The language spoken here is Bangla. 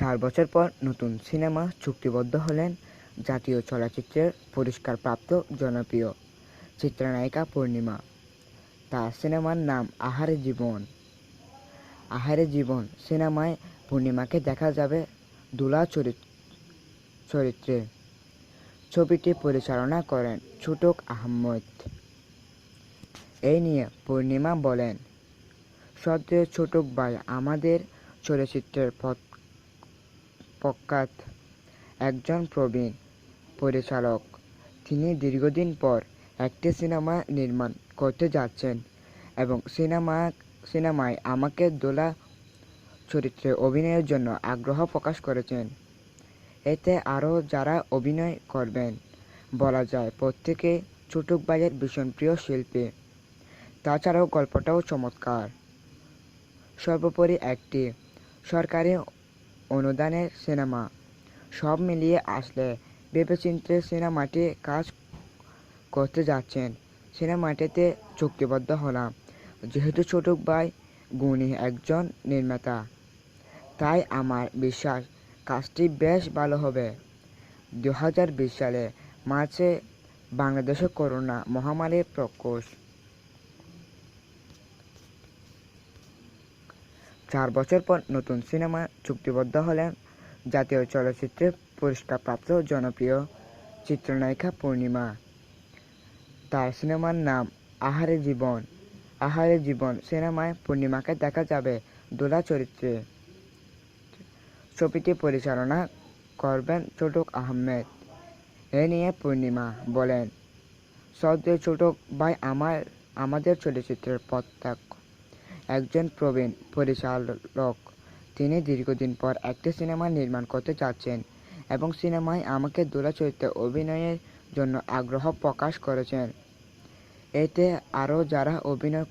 4 বছর পর নতুন সিনেমা চুক্তিবদ্ধ হলেন জাতীয় চলচ্চিত্রের পুরস্কারপ্রাপ্ত জনপ্রিয় চিত্রনায়িকা পূর্ণিমা। তার সিনেমার নাম আহারে জীবন। আহারে জীবন সিনেমায় পূর্ণিমাকে দেখা যাবে দুলা চরিত্রে। ছবিটি পরিচালনা করেন ছটক আহমেদ। এই নিয়ে পূর্ণিমা বলেন, সদ্য ছটক ভাই আমাদের চলচ্চিত্রের প্রখ্যাত একজন প্রবীণ পরিচালক। তিনি দীর্ঘদিন পর একটি সিনেমা নির্মাণ করতে যাচ্ছেন এবং সিনেমায় আমাকে দোলা চরিত্রে অভিনয়ের জন্য আগ্রহ প্রকাশ করেছেন। এতে আরও যারা অভিনয় করবেন বলা যায় প্রত্যেকেই ছটক ভাইয়ের ভীষণ প্রিয় শিল্পী। তাছাড়াও গল্পটাও চমৎকার। সর্বোপরি একটি সরকারি অনুদানের সিনেমা। সব মিলিয়ে আসলে ভেবেচিন্তে সিনেমাটি কাজ করতে যাচ্ছেন। সিনেমাটিতে চুক্তিবদ্ধ হলাম যেহেতু ছটক ভাই গুণী একজন নির্মাতা, তাই আমার বিশ্বাস কাজটি বেশ ভালো হবে। 2020 সালে মার্চে বাংলাদেশে করোনা মহামারীর প্রকোপ। 4 বছর পর নতুন সিনেমা চুক্তিবদ্ধ হলেন জাতীয় চলচ্চিত্রের পুরস্কারপ্রাপ্ত জনপ্রিয় চিত্রনায়িকা পূর্ণিমা। তার সিনেমার নাম আহারে জীবন। আহারে জীবন সিনেমায় পূর্ণিমাকে দেখা যাবে দোলা চরিত্রে। ছবিটি পরিচালনা করবেন ছটক আহমেদ। এ নিয়ে পূর্ণিমা বলেন, সদ্য ছটক ভাই আমাদের চলচ্চিত্রের প্রখ্যাত একজন প্রবীণ পরিচালক। তিনি দীর্ঘদিন পর একটি সিনেমা নির্মাণ করতে যাচ্ছেন এবং সিনেমায় আমাকে দোলা চরিত্রে অভিনয়ের জন্য আগ্রহ প্রকাশ করেছেন। এতে আরও যারা অভিনয়